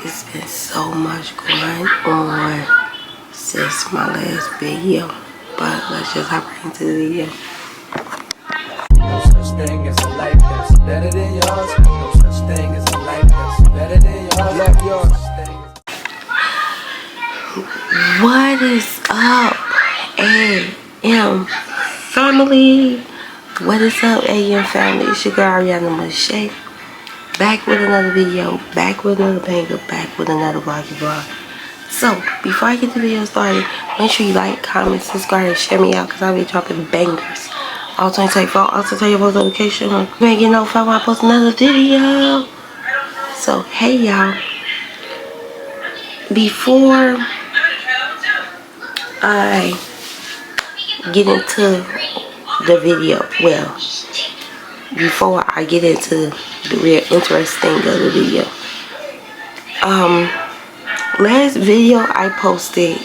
It's been so much going on since my last video, but let's just hop right into the video. No such thing as a life that's better than yours. No such thing as a life that's better than yours. Love yours. What is up, AM family? What is up, AM family? It's your girl Ariana Mache. Back with another video, back with another banger, back with another vlog. So, before I get the video started, make sure you like, comment, subscribe, and share me out, because I'll be dropping bangers. Also, tell your post notification on. You ain't get notified when I post another video. So, hey y'all. Before I get into the video, well, before I get into the real interesting of the video, last video I posted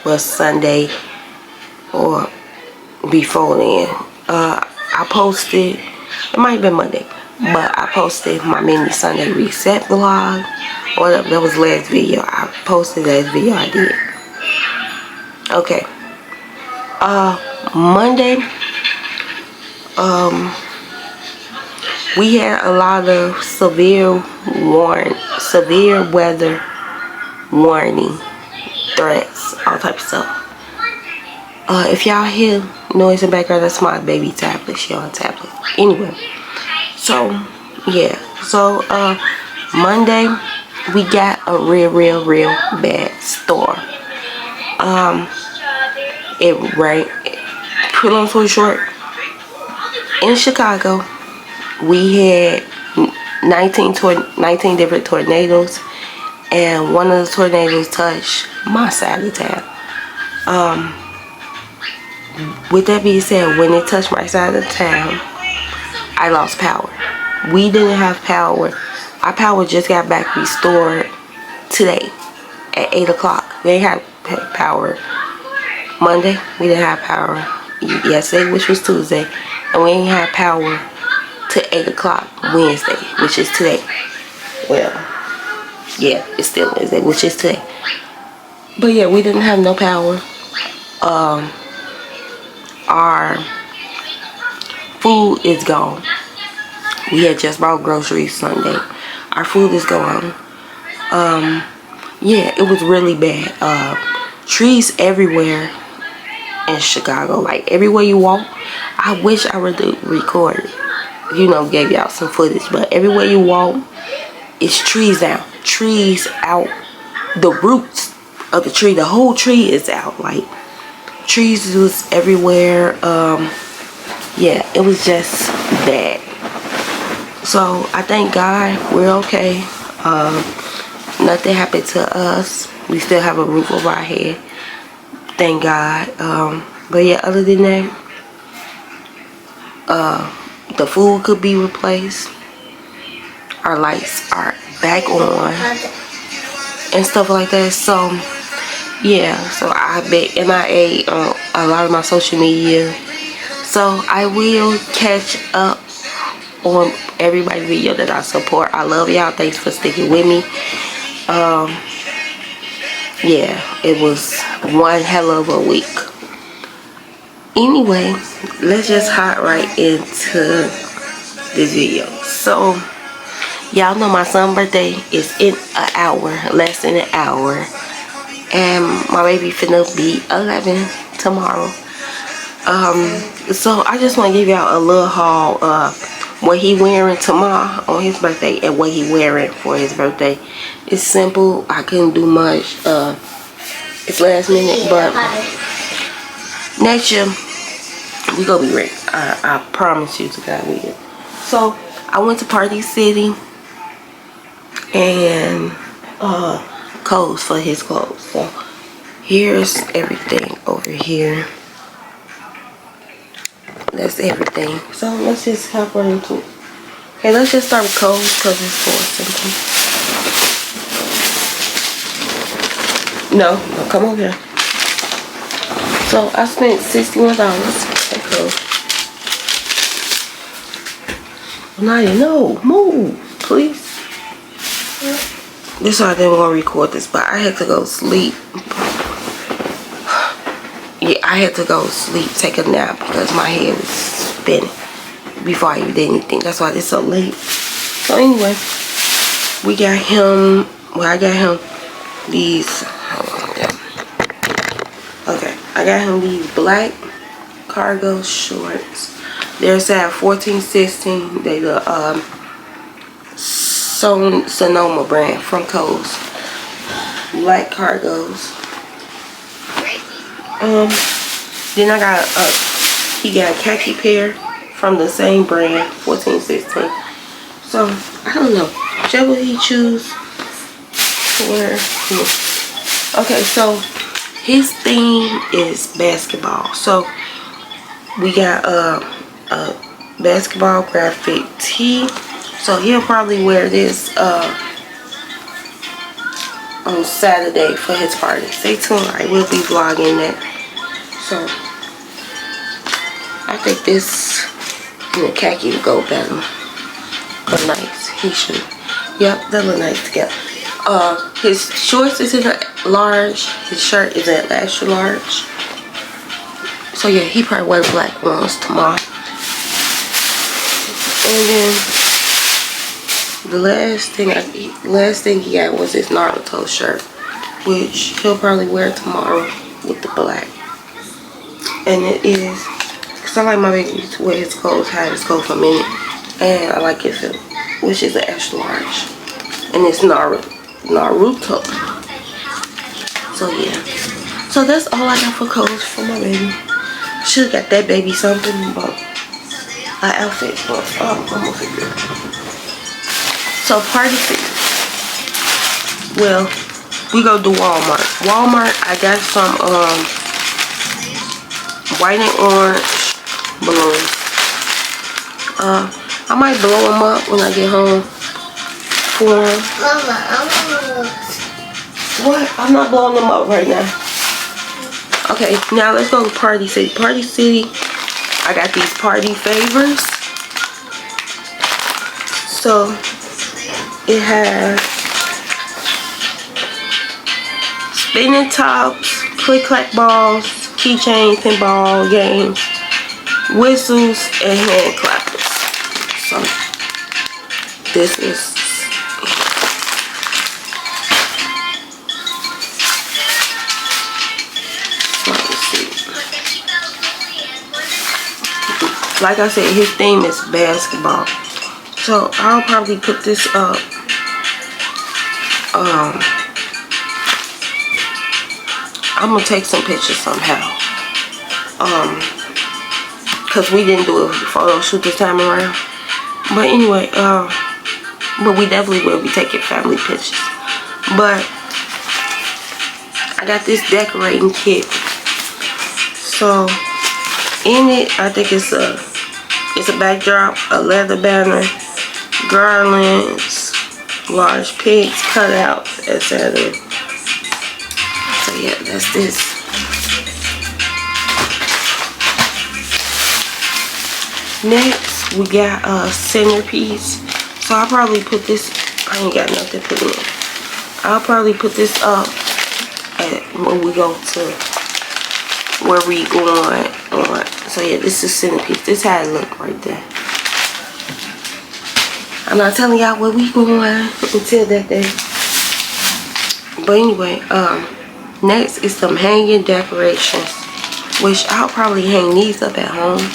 was Sunday or before then. I posted, it might have been Monday, but I posted my mini Sunday reset vlog. Whatever, that was last video. I posted last video I did. Okay. Monday, we had a lot of severe weather warning threats, all types of stuff. If y'all hear noise in the background, that's my baby tablet. She on a tablet. Anyway, so yeah, so Monday we got a real bad storm. It rained. Put long story short, in Chicago we had 19 different tornadoes, and one of the tornadoes touched my side of town. With that being said, when it touched my side of town, I lost power. We didn't have power. Our power just got back restored today at 8 o'clock. We ain't had power Monday. We didn't have power yesterday, which was Tuesday. And we ain't had power to 8 o'clock Wednesday, which is today. Well, yeah, it's still Wednesday, which is today. But yeah, we didn't have no power. Our food is gone. We had just bought groceries Sunday. Our food is gone. Yeah, it was really bad. Trees everywhere in Chicago, like everywhere you walk. I wish I would record, gave y'all some footage, but everywhere you walk, it's trees down. Trees out. The roots of the tree, the whole tree is out. Like, trees was everywhere. Yeah, it was just bad. So I thank God we're okay. Nothing happened to us. We still have a roof over our head, thank God. But yeah, other than that, the food could be replaced. Our lights are back on and stuff like that. So yeah, so I've been MIA on a lot of my social media. So I will catch up on everybody's video that I support. I love y'all. Thanks for sticking with me. Yeah, it was one hell of a week. Anyway, let's just hop right into this video. So y'all know my son's birthday is in an hour, less than an hour. And my baby finna be 11 tomorrow. So I just want to give y'all a little haul of what he wearing tomorrow on his birthday and what he wearing for his birthday. It's simple. I couldn't do much. It's last minute, but next year we gonna be ready. I promise you to God we will. So I went to Party City and Kohl's for his clothes. So here's everything over here. That's everything. So let's just hop right into it. Okay, let's just start with Kohl's because it's more simple. No, come over here. So I spent $61 at Kohl's. Nadia, no, move, please. This is why I didn't want to record this, but I had to go sleep. Yeah, I had to go sleep, take a nap because my head was spinning before I even did anything. That's why it's so late. So anyway, we got him. Well, I got him these. Okay, I got him these black cargo shorts. They're size 14-16. They the Sonoma brand from Kohl's. Black cargos. Then I got he got a khaki pair from the same brand, 14-16. So I don't know, whichever he choose to wear. Okay, so his theme is basketball. So we got a basketball graphic tee. So he'll probably wear this on Saturday for his party. Stay tuned. I will be vlogging that. So I think this and the khaki would go better. But nice. He should. Yep, they look nice together. His shorts is in a large. His shirt is at extra large. So yeah, he probably wear black ones tomorrow. And then the last thing he got was his Naruto shirt, which he'll probably wear tomorrow with the black. And it is, cause I like my baby to wear his clothes, hide his clothes for a minute, and I like it fit, which is an extra large, and it's Naruto. So yeah, so that's all I got for clothes for my baby. Should got that baby something, but an outfit, but I'm gonna figure it out. So party fit. Well, we go to Walmart. I got some white and orange balloons. I might blow them up when I get home for him. Mama, what? I'm not blowing them up right now. Okay, now let's go to Party City. Party City, I got these party favors. So it has spinning tops, click clack balls, keychain, pinball games, whistles, and hand clappers. So this is like I said, his theme is basketball. So I'll probably put this up. I'm gonna take some pictures somehow. Cause we didn't do a photo shoot this time around. But anyway, but we definitely will be taking family pictures. But I got this decorating kit. So in it, I think it's a backdrop, a leather banner, garlands, large pigs, cutouts, etc. So yeah, that's this. Next, we got a centerpiece. So I'll probably put this. I ain't got nothing to put in. I'll probably put this up when we go to where we going on. So yeah, this is centerpiece. This is how it look right there. I'm not telling y'all where we going until that day. But anyway, next is some hanging decorations, which I'll probably hang these up at home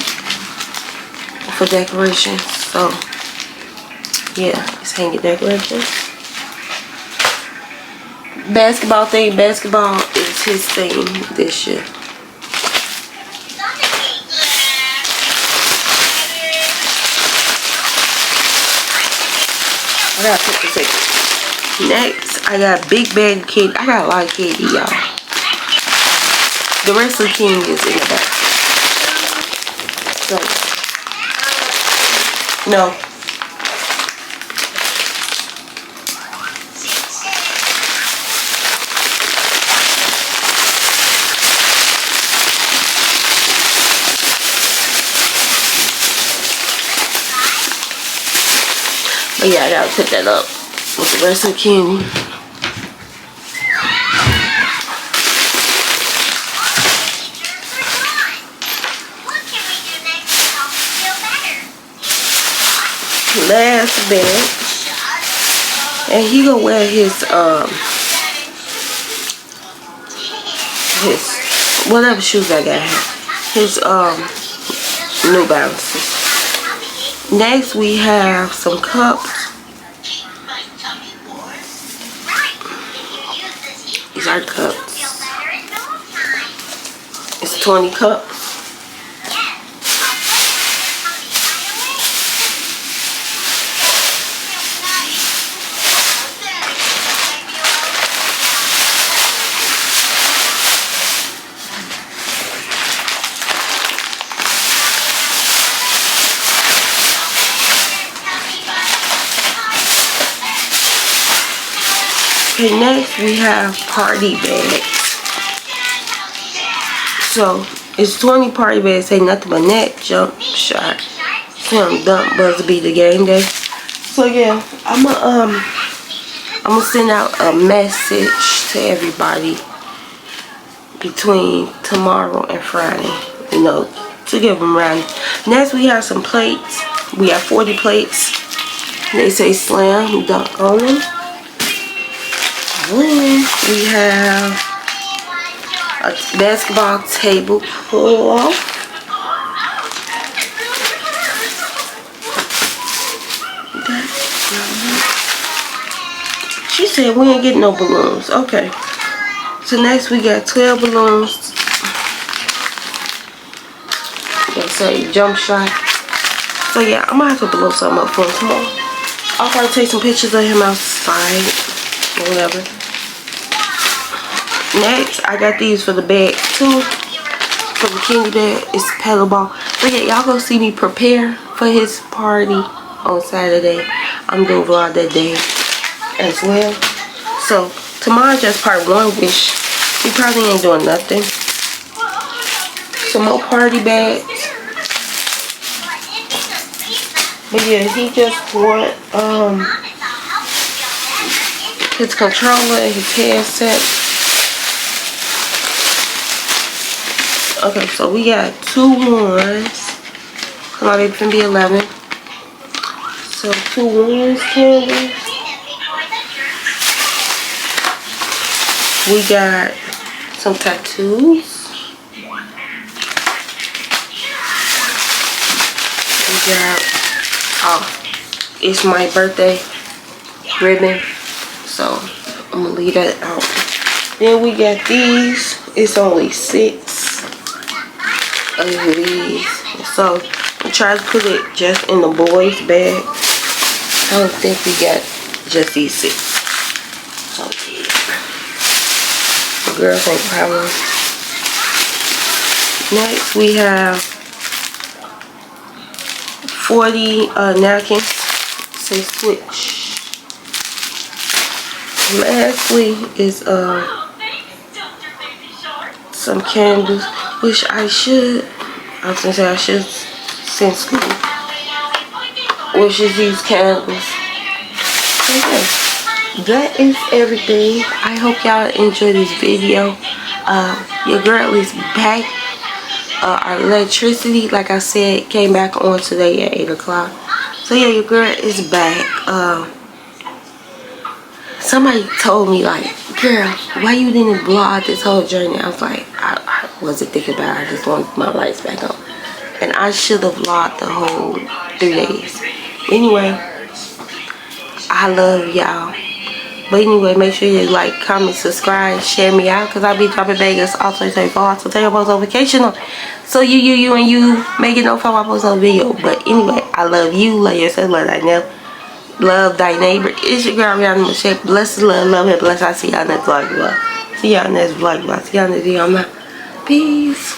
for decorations. So yeah, it's hanging decorations. Basketball thing. Basketball is his thing this year. I gotta put the ticket. Next, I got big bag candy. I got a lot of candy, y'all. The rest of the candy is in the back. So, no. But yeah, I gotta put that up with the rest of the candy. last batch. And he gonna wear his whatever shoes I got him. His New Balances. Next we have some cups. These are cups. It's 20 cups. Okay, next we have party bags. So it's 20 party bags. Say nothing but net, jump, shot, swim, dunk, buzzer beater, game day. So yeah, I'm gonna send out a message to everybody between tomorrow and Friday, you know, to give them around. Next we have some plates. We have 40 plates. They say slam dunk on them. Then we have a basketball table pull-off. She said we ain't getting no balloons. Okay. So next we got 12 balloons. Let's say jump shot. So yeah, I'm gonna have to blow something up for him tomorrow. I'll probably take some pictures of him outside or whatever. Next, I got these for the bag too. For the candy bag, it's pedal ball. But yeah, y'all go see me prepare for his party on Saturday. I'm doing vlog that day as well. So tomorrow just part one, which he probably ain't doing nothing. Some more party bags. But yeah, he just want his controller and his headset. Okay, so we got 2 ones. My baby can be 11. So 2 ones candy. We got some tattoos. We got, oh, it's my birthday ribbon. So I'm gonna leave that out. Then we got these. It's only 6 of these. So I tried to put it just in the boys' bag. I don't think we got just these 6. So yeah. The girls ain't problem. Next we have 40 napkins. Say switch. Lastly is some candles, which I was gonna say I should send school, which is these candles. Okay, that is everything. I hope y'all enjoyed this video. Your girl is back. Our electricity, like I said, came back on today at 8 o'clock. So yeah, your girl is back. Somebody told me, like, girl, why you didn't vlog this whole journey? I was like, I wasn't thinking about it. I just wanted my lights back on. And I should have vlogged the whole 3 days. Anyway, I love y'all. But anyway, make sure you like, comment, subscribe, share me out. Because I'll be dropping Vegas also 24. So tell your post notification on. So you may get notified when I post a video. But anyway, I love you. Love yourself. Love thy neighbor. Love thy neighbor. It's your girl Rihanna Michelle. Blessed, love, and bless. I see y'all next vlog. See y'all next vlog. See y'all next video. I'm out. Peace.